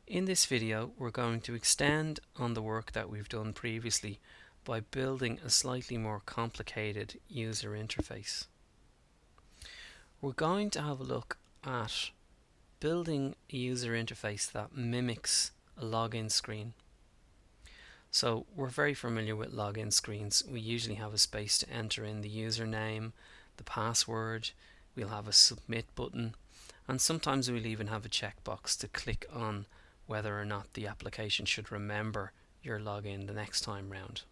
In this video, we're going to extend on the work that we've done previously by building a slightly more complicated user interface. We're going to have a look at building a user interface that mimics a login screen. So we're very familiar with login screens. We usually have a space to enter in the username, the password, we'll have a submit button, and sometimes we'll even have a checkbox to click on whether or not the application should remember your login the next time round.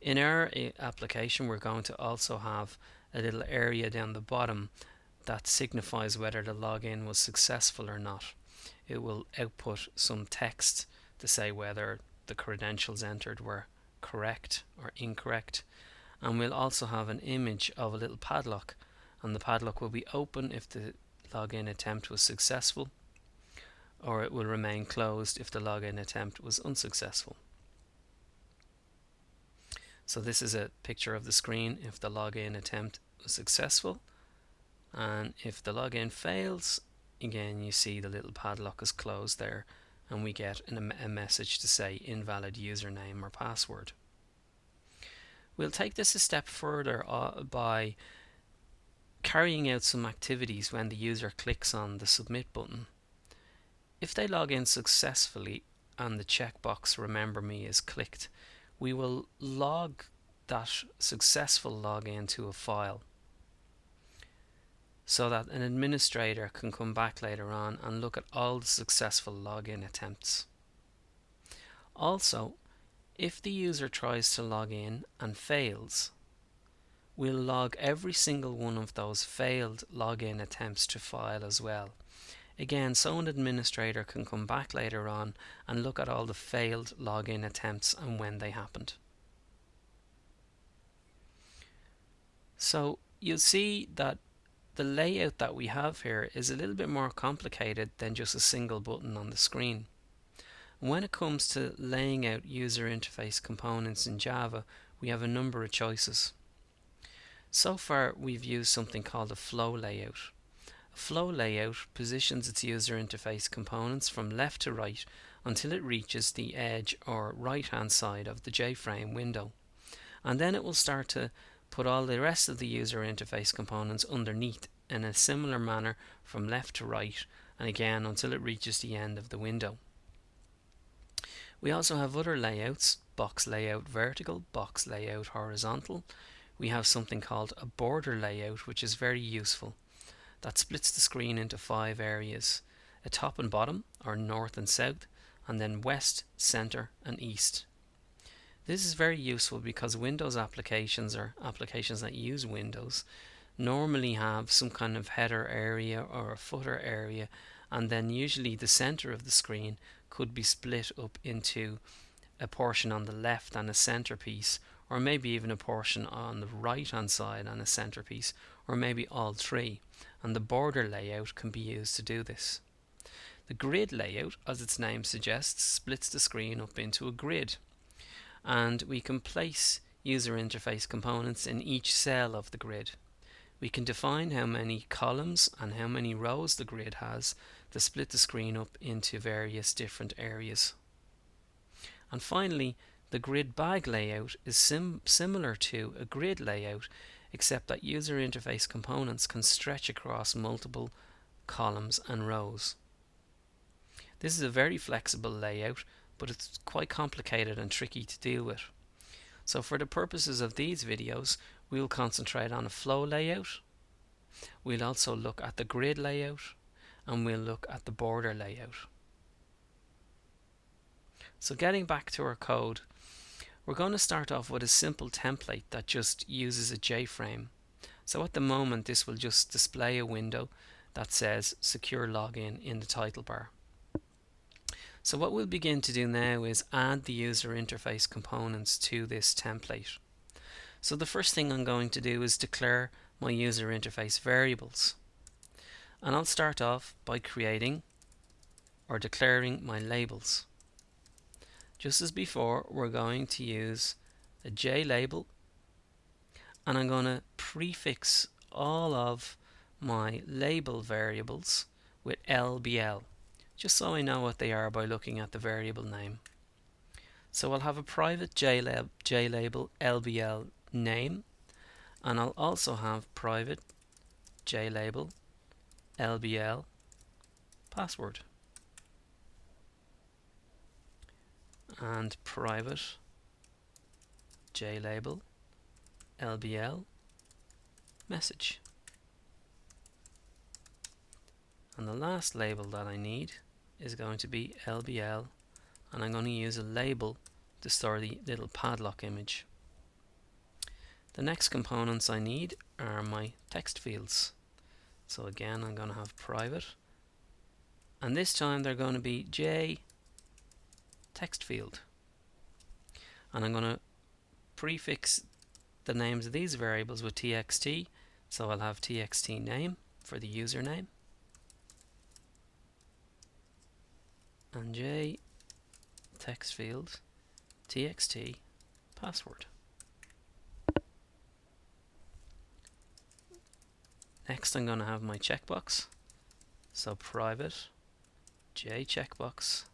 In our application, we're going to also have a little area down the bottom that signifies whether the login was successful or not. It will output some text to say whether the credentials entered were correct or incorrect, and we'll also have an image of a little padlock, and the padlock will be open if the login attempt was successful, or it will remain closed if the login attempt was unsuccessful. So this is a picture of the screen if the login attempt was successful, and if the login fails, again you see the little padlock is closed there, and we get a message to say invalid username or password. We'll take this a step further by carrying out some activities when the user clicks on the submit button. If they log in successfully and the checkbox remember me is clicked, we will log that successful login to a file so that an administrator can come back later on and look at all the successful login attempts. Also, if the user tries to log in and fails, we'll log every single one of those failed login attempts to file as well. Again, so an administrator can come back later on and look at all the failed login attempts and when they happened. So you'll see that the layout that we have here is a little bit more complicated than just a single button on the screen. When it comes to laying out user interface components in Java, we have a number of choices. So far we've used something called a FlowLayout. A FlowLayout positions its user interface components from left to right until it reaches the edge or right hand side of the JFrame window, and then it will start to put all the rest of the user interface components underneath in a similar manner from left to right, and again until it reaches the end of the window. We also have other layouts: box layout vertical, box layout horizontal. We have something called a border layout, which is very useful. That splits the screen into 5 areas: a top and bottom, or north and south, and then west, center and east. This is very useful because Windows applications, or applications that use Windows, normally have some kind of header area or a footer area, and then usually the center of the screen could be split up into a portion on the left and a centerpiece, or maybe even a portion on the right hand side and a centerpiece, or maybe all three, and the border layout can be used to do this. The grid layout, as its name suggests, splits the screen up into a grid, and we can place user interface components in each cell of the grid. We can define how many columns and how many rows the grid has to split the screen up into various different areas. And finally, the grid bag layout is similar to a grid layout, except that user interface components can stretch across multiple columns and rows. This is a very flexible layout, but it's quite complicated and tricky to deal with. So for the purposes of these videos, we'll concentrate on a flow layout. We'll also look at the grid layout, and we'll look at the border layout. So getting back to our code, we're going to start off with a simple template that just uses a JFrame. So at the moment this will just display a window that says secure login in the title bar. So what we'll begin to do now is add the user interface components to this template. So the first thing I'm going to do is declare my user interface variables. And I'll start off by creating or declaring my labels. Just as before, we're going to use a JLabel, and I'm going to prefix all of my label variables with LBL. just so I know what they are by looking at the variable name. So I'll have a private JLabel LBL name, and I'll also have private JLabel LBL password and private JLabel LBL message. And the last label that I need is going to be LBL, and I'm going to use a label to store the little padlock image. The next components I need are my text fields. So again, I'm going to have private, and this time they're going to be J text field, and I'm going to prefix the names of these variables with txt. So I'll have txt name for the username and J text field txt password. Next I'm going to have my checkbox, so private J checkbox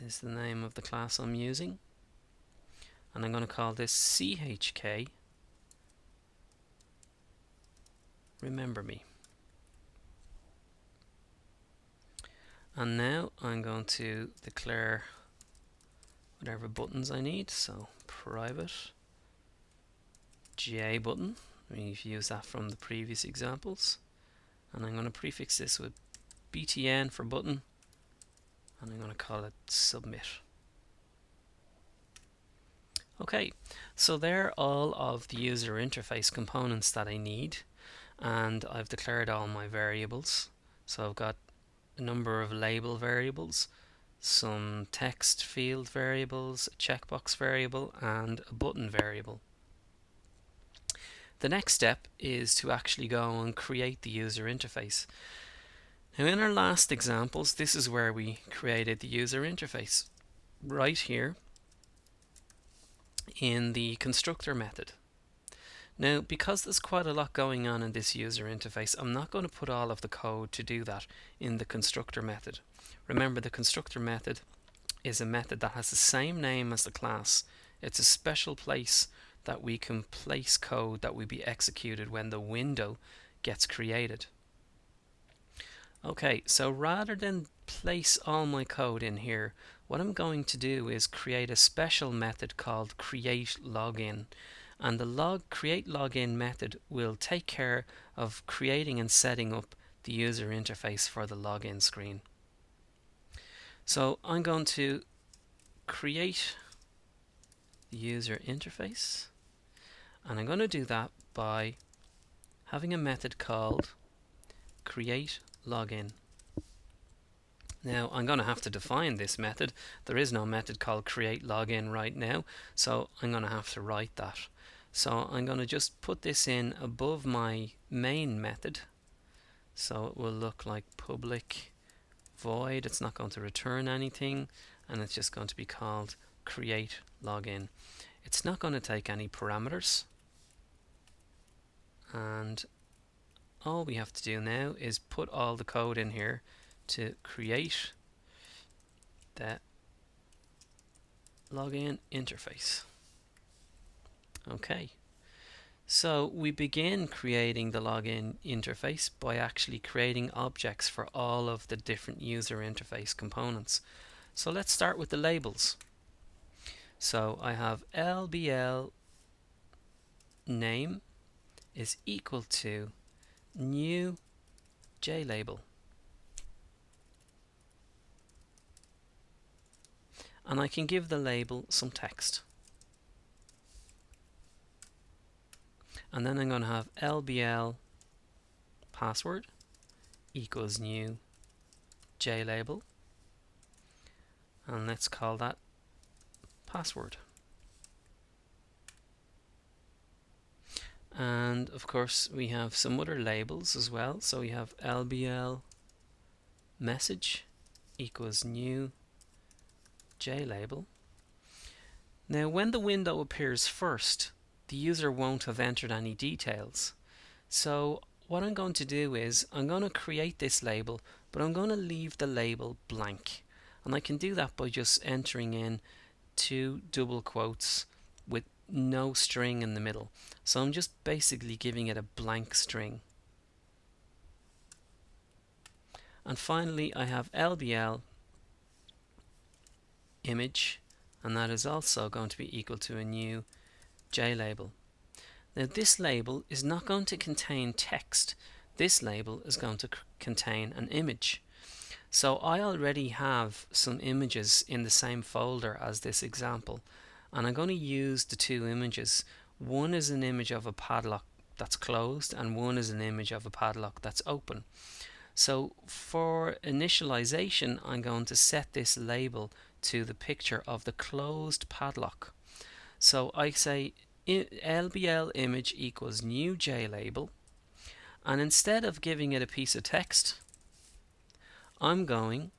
is the name of the class I'm using, and I'm going to call this CHK remember me. And now I'm going to declare whatever buttons I need, so private J button, we've used that from the previous examples, and I'm going to prefix this with btn for button, and I'm going to call it submit. Okay, so they're all of the user interface components that I need, and I've declared all my variables. So I've got a number of label variables, some text field variables, a checkbox variable, and a button variable. The next step is to actually go and create the user interface. Now in our last examples, this is where we created the user interface, right here in the constructor method. Now, because there's quite a lot going on in this user interface, I'm not going to put all of the code to do that in the constructor method. Remember, the constructor method is a method that has the same name as the class. It's a special place that we can place code that will be executed when the window gets created. Okay, so rather than place all my code in here, what I'm going to do is create a special method called createLogin. And the createLogin method will take care of creating and setting up the user interface for the login screen. So I'm going to create the user interface, and I'm going to do that by having a method called createLogin. Now I'm going to have to define this method. There is no method called createLogin right now, so I'm going to have to write that. So I'm going to just put this in above my main method, so it will look like public void. It's not going to return anything, and it's just going to be called createLogin. It's not going to take any parameters, and all we have to do now is put all the code in here to create the login interface. Okay, so we begin creating the login interface by actually creating objects for all of the different user interface components. So let's start with the labels. So I have LBL name is equal to new JLabel. And I can give the label some text. And then I'm going to have LBL password equals new JLabel. And let's call that password. And of course we have some other labels as well. So we have LBL message equals new JLabel. Now when the window appears first, the user won't have entered any details. So what I'm going to do is I'm going to create this label but I'm going to leave the label blank, and I can do that by just entering in 2 double quotes with no string in the middle. So I'm just basically giving it a blank string. And finally I have LBL image, and that is also going to be equal to a new J label. Now this label is not going to contain text. This label is going to contain an image. So I already have some images in the same folder as this example, and I'm going to use the 2 images. One is an image of a padlock that's closed, and one is an image of a padlock that's open. So for initialization, I'm going to set this label to the picture of the closed padlock. So I say LBL image equals new J label, and instead of giving it a piece of text, I'm going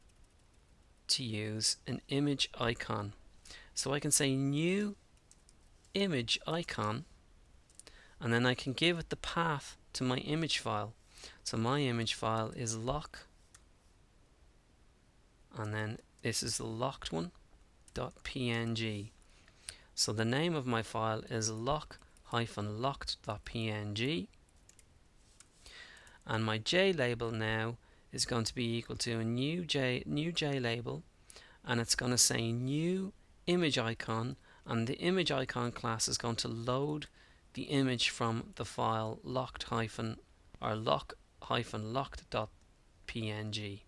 to use an image icon. So I can say new image icon, and then I can give it the path to my image file. So my image file is lock, and then this is the locked one, .png. So the name of my file is lock-locked.png, and my J label now is going to be equal to a new J label, and it's going to say new image icon, and the image icon class is going to load the image from the file lock-locked.png.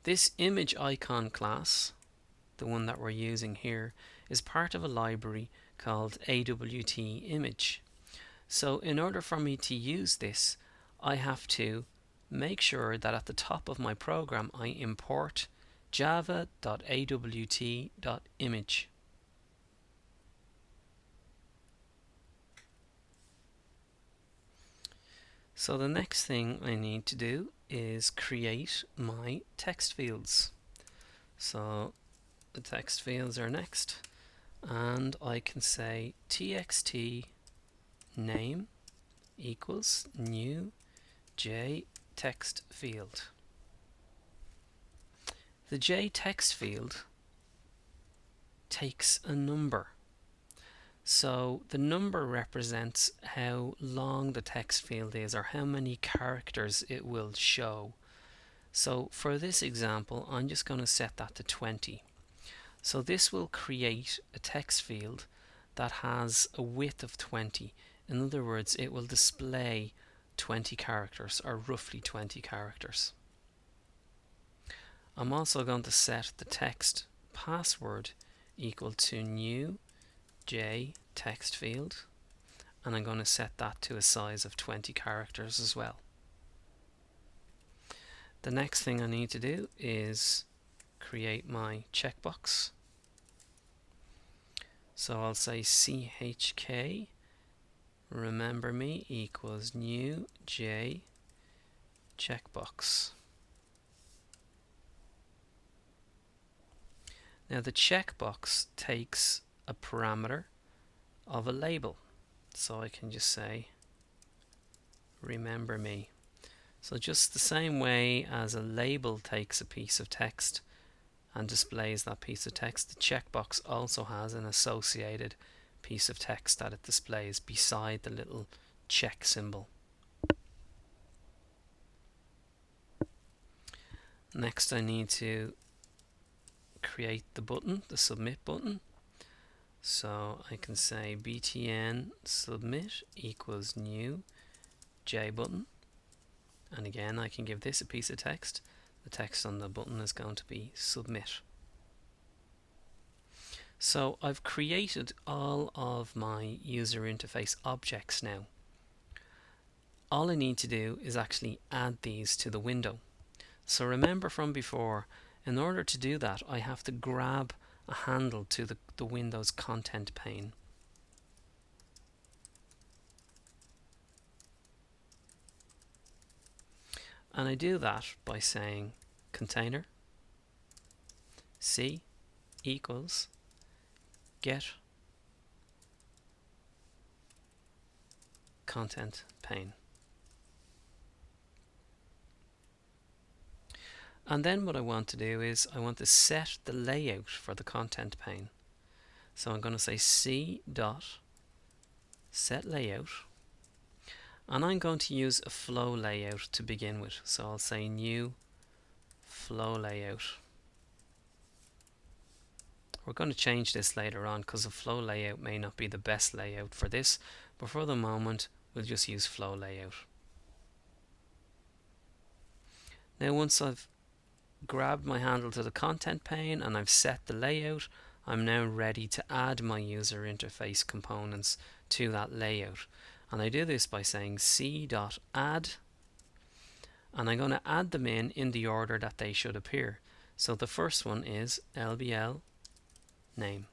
This image icon class, the one that we're using here, is part of a library called AWT image. So in order for me to use this, I have to make sure that at the top of my program I import java.awt.image. So the next thing I need to do is create my text fields. So the text fields are next, and I can say txt name equals new J text field. The J text field takes a number. So the number represents how long the text field is, or how many characters it will show. So for this example, I'm just going to set that to 20. So this will create a text field that has a width of 20. In other words, it will display 20 characters, or roughly 20 characters. I'm also going to set the text password equal to new J text field, and I'm going to set that to a size of 20 characters as well. The next thing I need to do is create my checkbox. So I'll say chk remember me equals new J checkbox. Now the checkbox takes a parameter of a label, so I can just say remember me. So just the same way as a label takes a piece of text and displays that piece of text, the checkbox also has an associated piece of text that it displays beside the little check symbol. Next I need to create the button, the submit button. So I can say btn submit equals new J button, and again I can give this a piece of text. The text on the button is going to be submit. So I've created all of my user interface objects now. All I need to do is actually add these to the window. So remember from before, in order to do that I have to grab a handle to the Windows content pane. And I do that by saying container C equals get content pane. And then what I want to do is I want to set the layout for the content pane. So I'm going to say c dot set layout, and I'm going to use a flow layout to begin with. So I'll say new flow layout. We're going to change this later on because a flow layout may not be the best layout for this, but for the moment we'll just use flow layout. Now once I've grabbed my handle to the content pane and I've set the layout, I'm now ready to add my user interface components to that layout. And I do this by saying c.add, and I'm going to add them in the order that they should appear. So the first one is LBL name,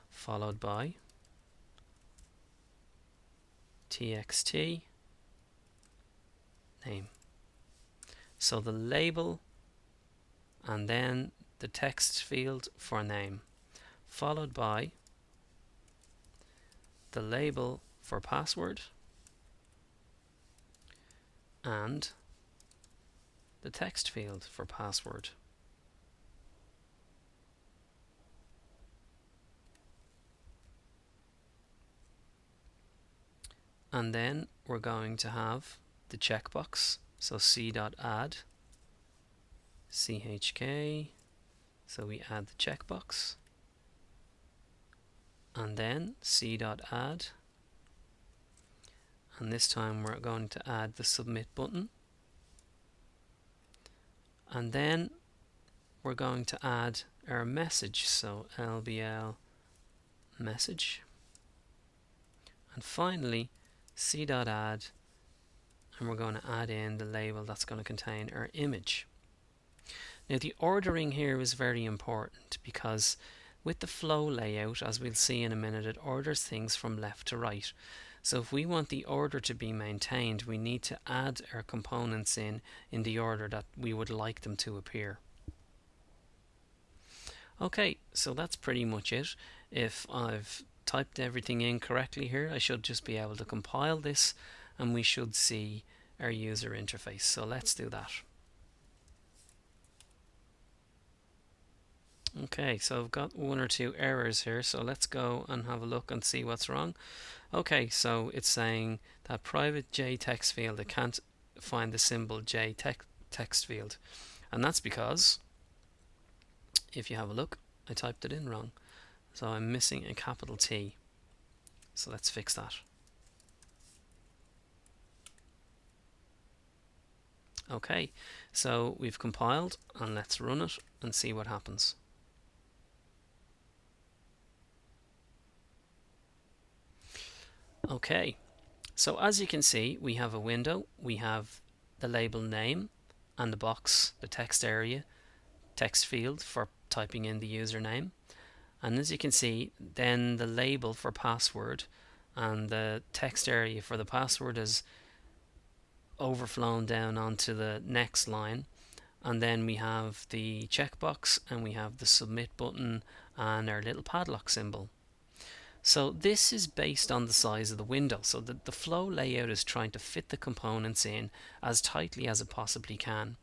followed by txt name. So the label and then the text field for name, followed by the label for password and the text field for password. And then we're going to have the checkbox, so c.add chk, so we add the checkbox, and then c.add, and this time we're going to add the submit button, and then we're going to add our message, so LBL message, and finally c.add, and we're going to add in the label that's going to contain our image. Now the ordering here is very important because with the flow layout, as we'll see in a minute, it orders things from left to right. So if we want the order to be maintained, we need to add our components in the order that we would like them to appear. Okay, so that's pretty much it. If I've typed everything in correctly here, I should just be able to compile this and we should see our user interface. So let's do that. Okay, so I've got one or two errors here, so let's go and have a look and see what's wrong. Okay, so it's saying that private J text field, it can't find the symbol J text field, and that's because if you have a look, I typed it in wrong, so I'm missing a capital T. So let's fix that. Okay, so we've compiled, and let's run it and see what happens. Okay, so as you can see, we have a window, we have the label name and the box, the text area, text field for typing in the username, and as you can see, then the label for password and the text area for the password is overflown down onto the next line, and then we have the checkbox and we have the submit button and our little padlock symbol. So this is based on the size of the window, so that the flow layout is trying to fit the components in as tightly as it possibly can.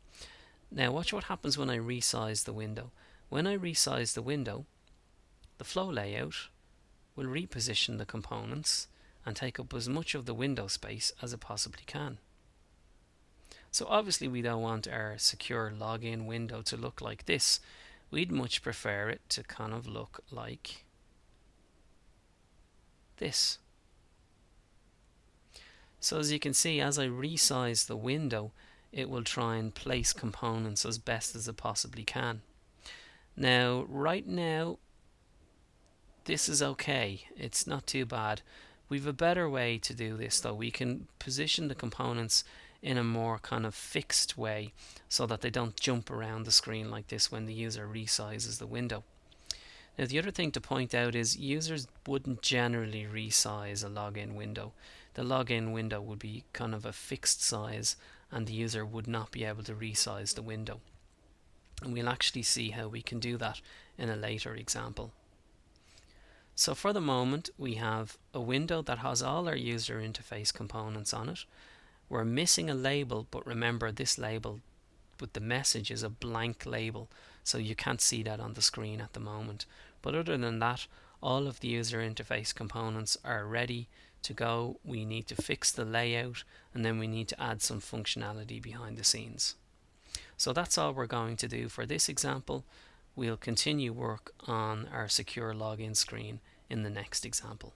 Now watch what happens when I resize the window. When I resize the window, the flow layout will reposition the components and take up as much of the window space as it possibly can. So obviously we don't want our secure login window to look like this. We'd much prefer it to kind of look like this. So as you can see, as I resize the window, it will try and place components as best as it possibly can. Now, right now, this is okay. It's not too bad. We've a better way to do this though. We can position the components in a more kind of fixed way so that they don't jump around the screen like this when the user resizes the window. Now the other thing to point out is users wouldn't generally resize a login window. The login window would be kind of a fixed size and the user would not be able to resize the window. And we'll actually see how we can do that in a later example. So for the moment we have a window that has all our user interface components on it. We're missing a label, but remember this label but the message is a blank label, so you can't see that on the screen at the moment. But other than that, all of the user interface components are ready to go. We need to fix the layout, and then we need to add some functionality behind the scenes. So that's all we're going to do for this example. We'll continue work on our secure login screen in the next example.